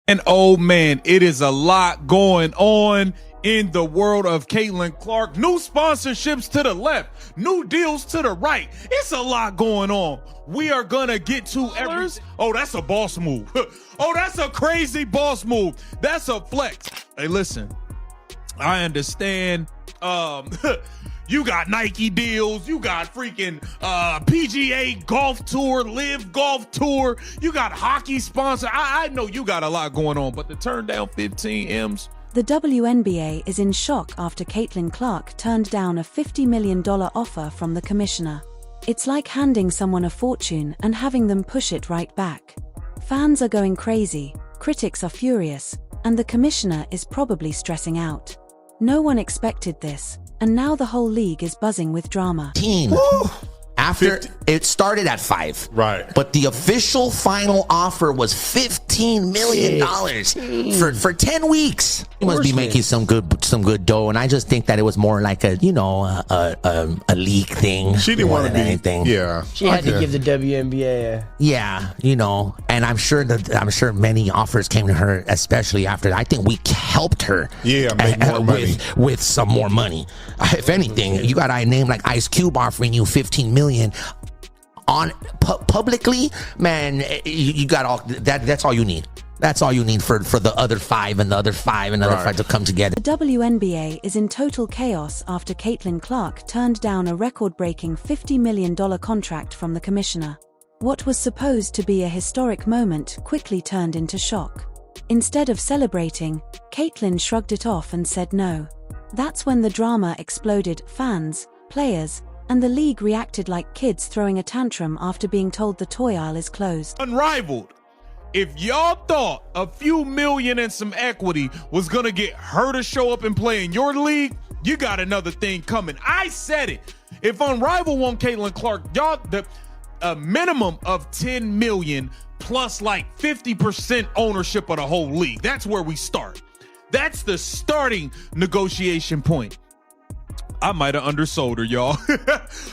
And oh man, it is a lot going on in the world of Caitlin Clark. New sponsorships to the left, new deals to the right. It's a lot going on. We are gonna get to everything. Oh, that's a boss move. Oh, that's a crazy boss move. That's a flex. Hey, listen, I understand. You got Nike deals. You got freaking PGA Golf Tour, Live Golf Tour. You got hockey sponsor. I know you got a lot going on, but to turn down 15 M's. The WNBA is in shock after Caitlin Clark turned down a $50 million offer from the commissioner. It's like handing someone a fortune and having them push it right back. Fans are going crazy, critics are furious, and the commissioner is probably stressing out. No one expected this, and now the whole league is buzzing with drama. After it started at 5, right? But the official final offer was $15 million for 10 weeks. He must be making some good dough, and I just think that it was more like a league thing. She didn't want to be anything. Yeah, she had to give the WNBA. And I'm sure many offers came to her, especially after that. I think we helped her. Yeah, make more money with some more money. If anything, you got a name like Ice Cube offering you $15 million on publicly, man. You got all that. That's all you need. That's all you need for the other 5 and the other 5 and the other 5 to come together. The WNBA is in total chaos after Caitlin Clark turned down a record-breaking $50 million contract from the commissioner. What was supposed to be a historic moment quickly turned into shock. Instead of celebrating, Caitlin shrugged it off and said no. That's when the drama exploded. Fans, players, and the league reacted like kids throwing a tantrum after being told the toy aisle is closed. Unrivaled. If y'all thought a few million and some equity was gonna get her to show up and play in your league, you got another thing coming. I said it. If Unrivaled want Caitlin Clark, y'all, a minimum of 10 million plus like 50% ownership of the whole league. That's where we start. That's the starting negotiation point. I might have undersold her, y'all.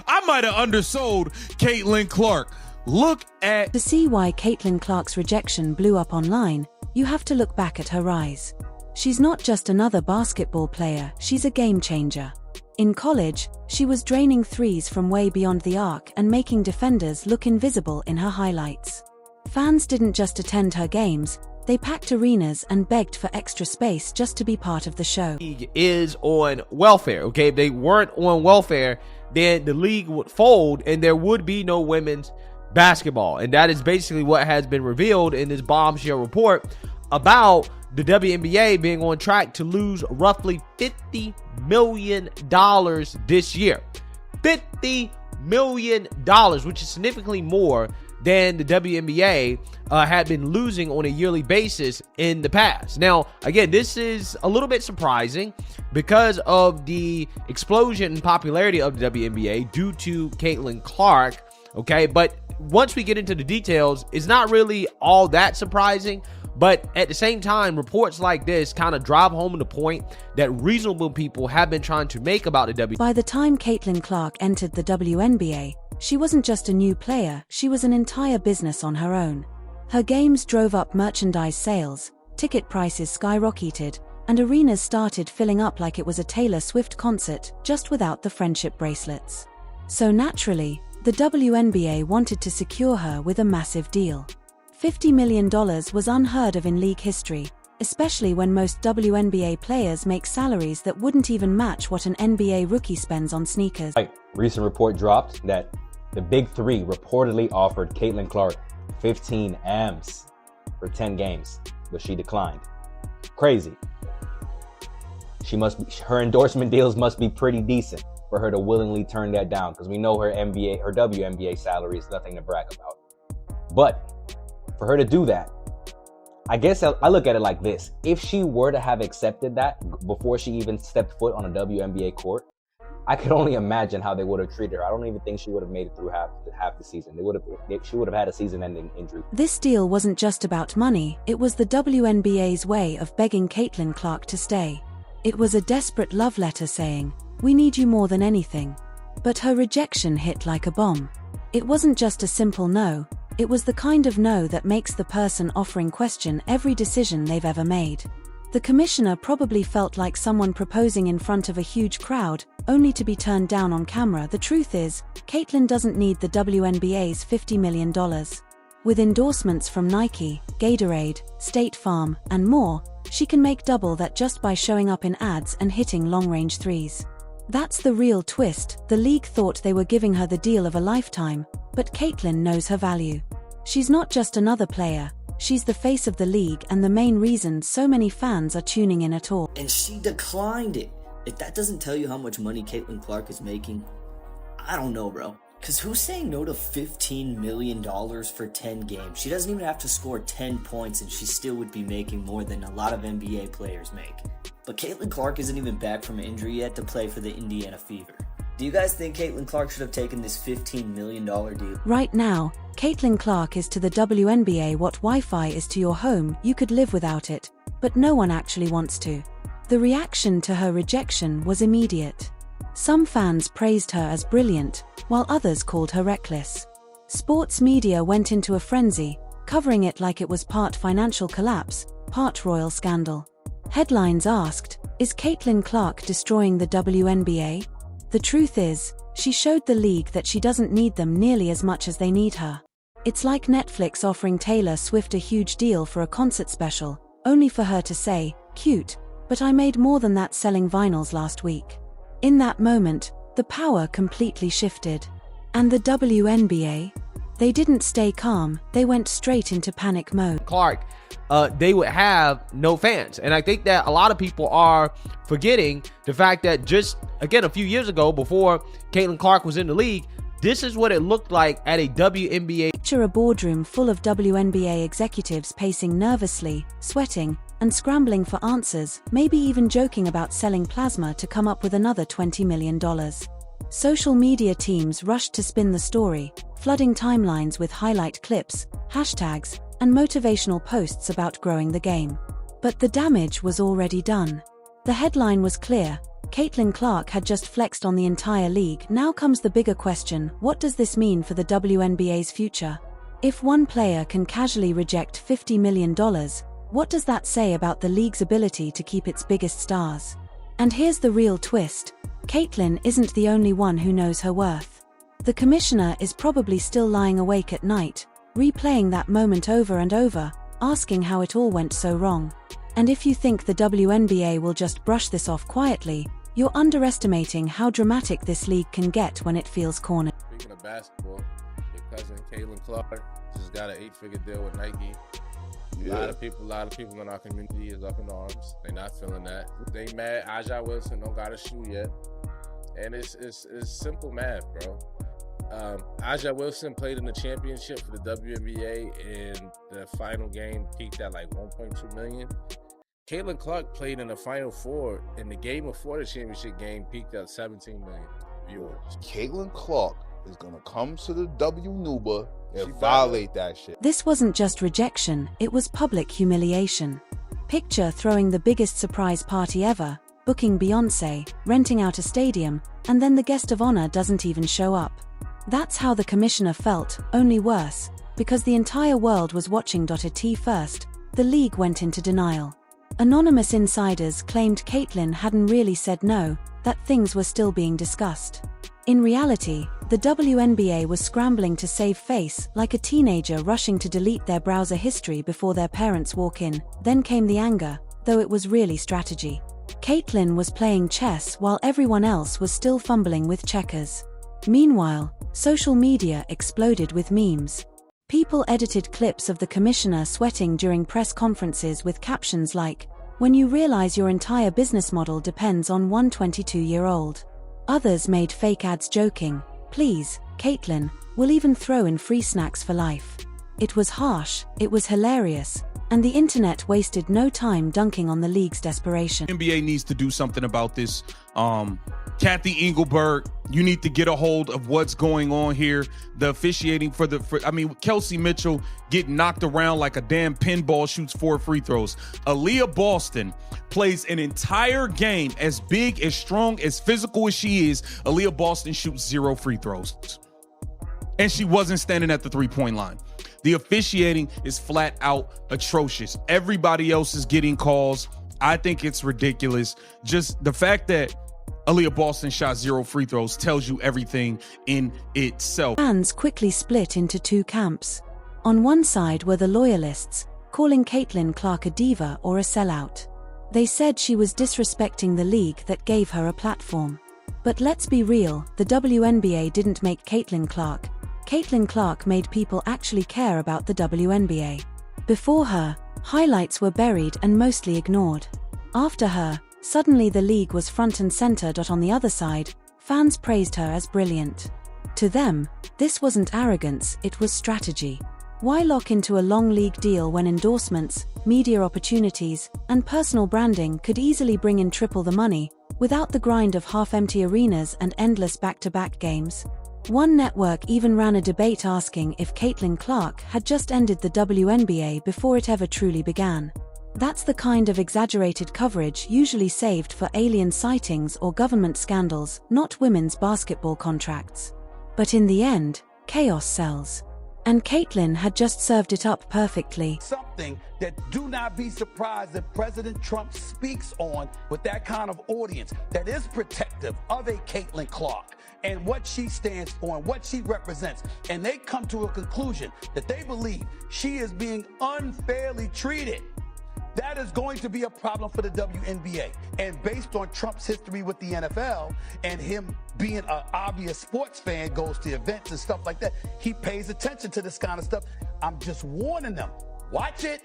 I might have undersold Caitlin Clark. To see why Caitlin Clark's rejection blew up online, you have to look back at her rise. She's not just another basketball player, she's a game changer. In college, she was draining threes from way beyond the arc and making defenders look invisible in her highlights. Fans didn't just attend her games, they packed arenas and begged for extra space just to be part of the show. The league is on welfare, okay? If they weren't on welfare, then the league would fold and there would be no women's basketball. And that is basically what has been revealed in this bombshell report about the WNBA being on track to lose roughly $50 million this year. $50 million, which is significantly more than the WNBA had been losing on a yearly basis in the past. Now, again, this is a little bit surprising because of the explosion in popularity of the WNBA due to Caitlin Clark, okay? But once we get into the details, it's not really all that surprising. But at the same time, reports like this kind of drive home the point that reasonable people have been trying to make about the WNBA. By the time Caitlin Clark entered the WNBA, she wasn't just a new player, she was an entire business on her own. Her games drove up merchandise sales, ticket prices skyrocketed, and arenas started filling up like it was a Taylor Swift concert, just without the friendship bracelets. So naturally, the WNBA wanted to secure her with a massive deal. $50 million was unheard of in league history, especially when most WNBA players make salaries that wouldn't even match what an NBA rookie spends on sneakers. Recent report dropped that the Big Three reportedly offered Caitlin Clark 15 M's for 10 games, but she declined. Crazy. Her endorsement deals must be pretty decent for her to willingly turn that down, because we know her WNBA salary is nothing to brag about. But for her to do that, I guess I look at it like this. If she were to have accepted that before she even stepped foot on a WNBA court, I could only imagine how they would have treated her. I don't even think she would have made it through half the season. She would have had a season-ending injury. This deal wasn't just about money, it was the WNBA's way of begging Caitlin Clark to stay. It was a desperate love letter saying, "We need you more than anything." But her rejection hit like a bomb. It wasn't just a simple no, It was the kind of no that makes the person offering question every decision they've ever made. The commissioner probably felt like someone proposing in front of a huge crowd, only to be turned down on camera. The truth is, Caitlyn doesn't need the WNBA's $50 million. With endorsements from Nike, Gatorade, State Farm, and more, she can make double that just by showing up in ads and hitting long-range threes. That's the real twist. The league thought they were giving her the deal of a lifetime, but Caitlyn knows her value. She's not just another player, she's the face of the league and the main reason so many fans are tuning in at all. And she declined it. If that doesn't tell you how much money Caitlyn Clark is making, I don't know, bro. Because who's saying no to $15 million for 10 games? She doesn't even have to score 10 points and she still would be making more than a lot of NBA players make. But Caitlyn Clark isn't even back from injury yet to play for the Indiana Fever. Do you guys think Caitlyn Clark should have taken this $15 million deal? Right now, Caitlyn Clark is to the WNBA what Wi-Fi is to your home. You could live without it, but no one actually wants to. The reaction to her rejection was immediate. Some fans praised her as brilliant, while others called her reckless. Sports media went into a frenzy, covering it like it was part financial collapse, part royal scandal. Headlines asked, "Is Caitlyn Clark destroying the WNBA?" The truth is, she showed the league that she doesn't need them nearly as much as they need her. It's like Netflix offering Taylor Swift a huge deal for a concert special, only for her to say, "Cute, but I made more than that selling vinyls last week." In that moment, the power completely shifted. And the WNBA? They didn't stay calm, they went straight into panic mode. Clark, they would have no fans. And I think that a lot of people are forgetting the fact that just, again, a few years ago, before Caitlyn Clark was in the league, this is what it looked like at a WNBA. Picture a boardroom full of WNBA executives pacing nervously, sweating, and scrambling for answers, maybe even joking about selling plasma to come up with another $20 million. Social media teams rushed to spin the story, flooding timelines with highlight clips, hashtags, and motivational posts about growing the game. But the damage was already done. The headline was clear: Caitlyn Clark had just flexed on the entire league. Now comes the bigger question: what does this mean for the WNBA's future? If one player can casually reject $50 million, what does that say about the league's ability to keep its biggest stars? And here's the real twist: Caitlyn isn't the only one who knows her worth. The commissioner is probably still lying awake at night, replaying that moment over and over, asking how it all went so wrong. And if you think the WNBA will just brush this off quietly, you're underestimating how dramatic this league can get when it feels cornered. Speaking of basketball, your cousin Caitlyn Clark just got an 8-figure deal with Nike. A lot of people in our community is up in arms. They're not feeling that. They mad Aja Wilson don't got a shoe yet. And it's simple math, bro. Aja Wilson played in the championship for the WNBA, and the final game peaked at like 1.2 million. Caitlyn Clark played in the Final Four, and the game before the championship game peaked at 17 million viewers. Caitlyn Clark is going to come to the WNBA and violate that shit. This wasn't just rejection, it was public humiliation. Picture throwing the biggest surprise party ever, booking Beyoncé, renting out a stadium, and then the guest of honor doesn't even show up. That's how the commissioner felt, only worse, because the entire world was watching. At first, the league went into denial. Anonymous insiders claimed Caitlyn hadn't really said no, that things were still being discussed. In reality, the WNBA was scrambling to save face, like a teenager rushing to delete their browser history before their parents walk in. Then came the anger, though it was really strategy. Caitlyn was playing chess while everyone else was still fumbling with checkers. Meanwhile, social media exploded with memes. People edited clips of the commissioner sweating during press conferences with captions like, "When you realize your entire business model depends on one 22-year-old. Others made fake ads joking, "Please, Caitlyn, we'll even throw in free snacks for life." It was harsh, it was hilarious, and the internet wasted no time dunking on the league's desperation. NBA needs to do something about this. Kathy Engelberg, you need to get a hold of what's going on here. The officiating Kelsey Mitchell getting knocked around like a damn pinball, shoots 4 free throws. Aaliyah Boston plays an entire game, as big, as strong, as physical as she is. Aaliyah Boston shoots 0 free throws. and she wasn't standing at the three-point line. The officiating is flat out atrocious. Everybody else is getting calls. I think it's ridiculous. Just the fact that Aaliyah Boston shot 0 free throws tells you everything in itself. Fans quickly split into two camps. On one side were the loyalists, calling Caitlin Clark a diva or a sellout. They said she was disrespecting the league that gave her a platform. But let's be real, the WNBA didn't make Caitlin Clark. Caitlin Clark made people actually care about the WNBA. Before her, highlights were buried and mostly ignored. After her, suddenly the league was front and center. On the other side, fans praised her as brilliant. To them, this wasn't arrogance, it was strategy. Why lock into a long league deal when endorsements, media opportunities, and personal branding could easily bring in triple the money, without the grind of half-empty arenas and endless back-to-back games? One network even ran a debate asking if Caitlin Clark had just ended the WNBA before it ever truly began. That's the kind of exaggerated coverage usually saved for alien sightings or government scandals, not women's basketball contracts. But in the end, chaos sells. And Caitlin had just served it up perfectly. Something that do not be surprised that President Trump speaks on with that kind of audience that is protective of a Caitlin Clark and what she stands for and what she represents. And they come to a conclusion that they believe she is being unfairly treated. That is going to be a problem for the WNBA. And based on Trump's history with the NFL and him being an obvious sports fan, goes to events and stuff like that, he pays attention to this kind of stuff. I'm just warning them, watch it,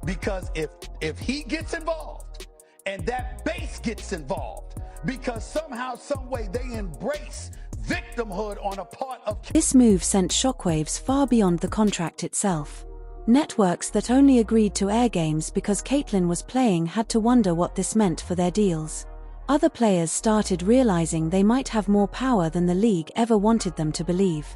because if he gets involved and that base gets involved, because somehow, some way they embrace victimhood on a part of... This move sent shockwaves far beyond the contract itself. Networks that only agreed to air games because Caitlin was playing had to wonder what this meant for their deals. Other players started realizing they might have more power than the league ever wanted them to believe.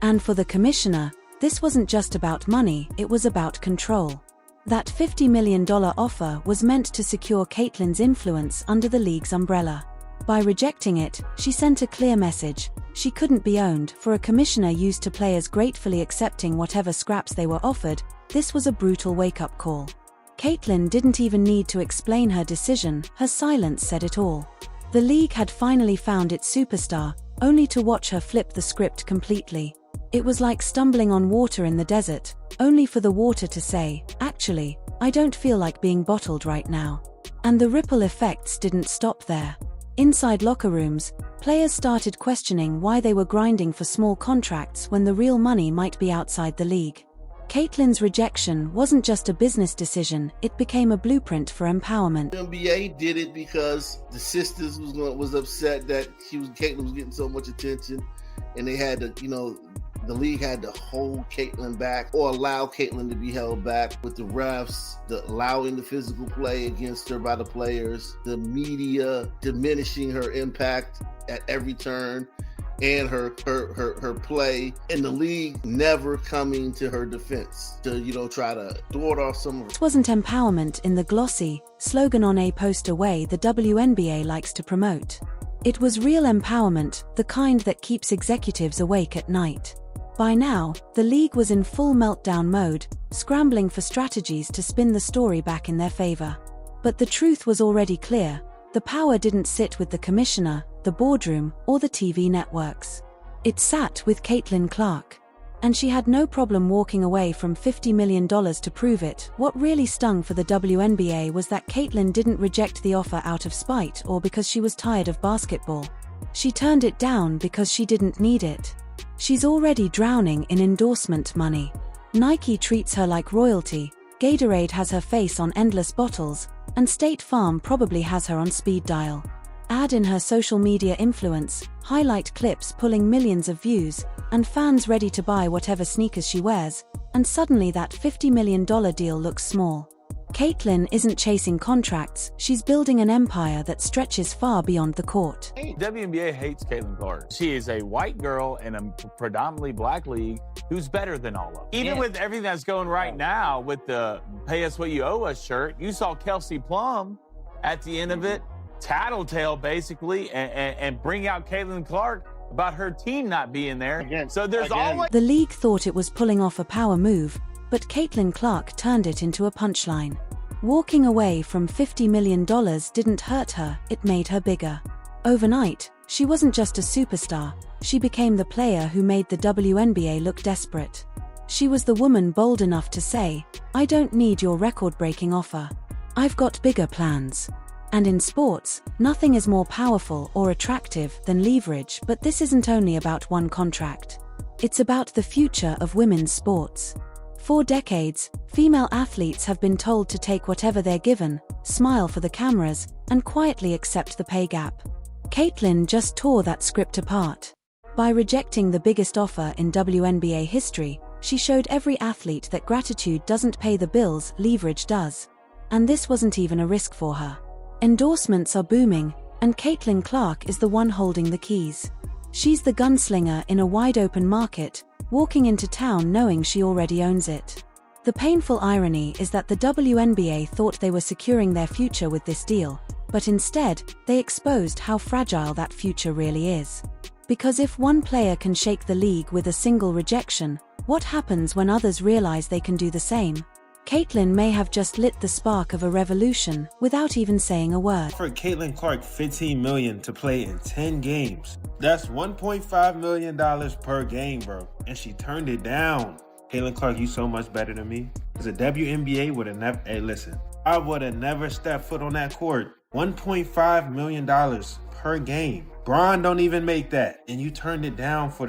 And for the commissioner, this wasn't just about money, it was about control. That $50 million offer was meant to secure Caitlin's influence under the league's umbrella. By rejecting it, she sent a clear message. She couldn't be owned. For a commissioner used to players gratefully accepting whatever scraps they were offered, this was a brutal wake-up call. Caitlin didn't even need to explain her decision, her silence said it all. The league had finally found its superstar, only to watch her flip the script completely. It was like stumbling on water in the desert, only for the water to say, "Actually, I don't feel like being bottled right now." And the ripple effects didn't stop there. Inside locker rooms, players started questioning why they were grinding for small contracts when the real money might be outside the league. Caitlin's rejection wasn't just a business decision, it became a blueprint for empowerment. The NBA did it because the sisters was upset that Caitlin was getting so much attention, and they had to, the league had to hold Caitlin back or allow Caitlin to be held back with the refs, allowing the physical play against her by the players, the media diminishing her impact at every turn, and her play, and the league never coming to her defense to try to thwart off some of her. It wasn't empowerment in the glossy, slogan-on-a-poster way the WNBA likes to promote. It was real empowerment, the kind that keeps executives awake at night. By now, the league was in full meltdown mode, scrambling for strategies to spin the story back in their favor. But the truth was already clear. The power didn't sit with the commissioner, the boardroom, or the TV networks. It sat with Caitlin Clark. And she had no problem walking away from $50 million to prove it. What really stung for the WNBA was that Caitlin didn't reject the offer out of spite or because she was tired of basketball. She turned it down because she didn't need it. She's already drowning in endorsement money. Nike treats her like royalty, Gatorade has her face on endless bottles, and State Farm probably has her on speed dial. Add in her social media influence, highlight clips pulling millions of views, and fans ready to buy whatever sneakers she wears, and suddenly that $50 million deal looks small. Caitlin isn't chasing contracts, she's building an empire that stretches far beyond the court. WNBA hates Caitlin Clark. She is a white girl in a predominantly black league who's better than all of them. Even with everything that's going right now with the Pay Us What You Owe Us shirt, you saw Kelsey Plum at the end of it, tattletale basically, and bring out Caitlin Clark about her team not being there. Again, So there's again. always The league thought it was pulling off a power move, but Caitlin Clark turned it into a punchline. Walking away from $50 million didn't hurt her, it made her bigger. Overnight, she wasn't just a superstar, she became the player who made the WNBA look desperate. She was the woman bold enough to say, "I don't need your record-breaking offer. I've got bigger plans." And in sports, nothing is more powerful or attractive than leverage, but this isn't only about one contract. It's about the future of women's sports. For decades, female athletes have been told to take whatever they're given, smile for the cameras, and quietly accept the pay gap. Caitlin just tore that script apart. By rejecting the biggest offer in WNBA history, she showed every athlete that gratitude doesn't pay the bills, leverage does. And this wasn't even a risk for her. Endorsements are booming, and Caitlin Clark is the one holding the keys. She's the gunslinger in a wide-open market, walking into town knowing she already owns it. The painful irony is that the WNBA thought they were securing their future with this deal, but instead, they exposed how fragile that future really is. Because if one player can shake the league with a single rejection, what happens when others realize they can do the same? Caitlin may have just lit the spark of a revolution without even saying a word. For Caitlin Clark, $15 million to play in 10 games. That's $1.5 million per game, bro. And she turned it down. Caitlin Clark, you so much better than me. Because the WNBA would have never, hey listen, I would have never stepped foot on that court. $1.5 million per game. Bron don't even make that. And you turned it down for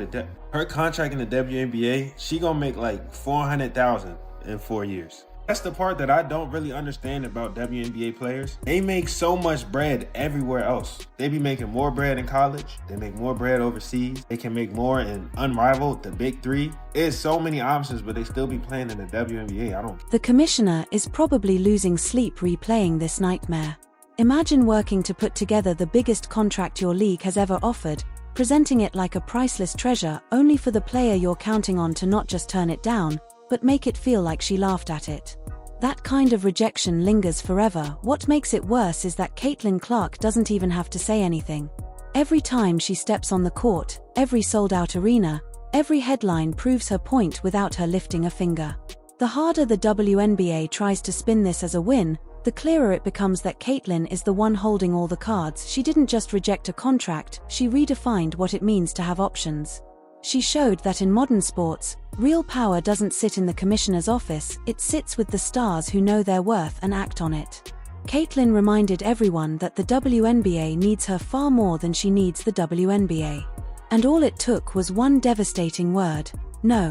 her contract in the WNBA, she gonna make like $400,000 in 4 years. That's the part that I don't really understand about WNBA players. They make so much bread everywhere else. They be making more bread in college. They make more bread overseas. They can make more in Unrivaled, the Big Three. There's so many options, but they still be playing in the WNBA. The commissioner is probably losing sleep replaying this nightmare. Imagine working to put together the biggest contract your league has ever offered, presenting it like a priceless treasure, only for the player you're counting on to not just turn it down, but make it feel like she laughed at it. That kind of rejection lingers forever. What makes it worse is that Caitlin Clark doesn't even have to say anything. Every time she steps on the court, every sold-out arena, every headline proves her point without her lifting a finger. The harder the WNBA tries to spin this as a win, the clearer it becomes that Caitlin is the one holding all the cards. She didn't just reject a contract, she redefined what it means to have options. She showed that in modern sports, real power doesn't sit in the commissioner's office, it sits with the stars who know their worth and act on it. Caitlin reminded everyone that the WNBA needs her far more than she needs the WNBA. And all it took was one devastating word: no.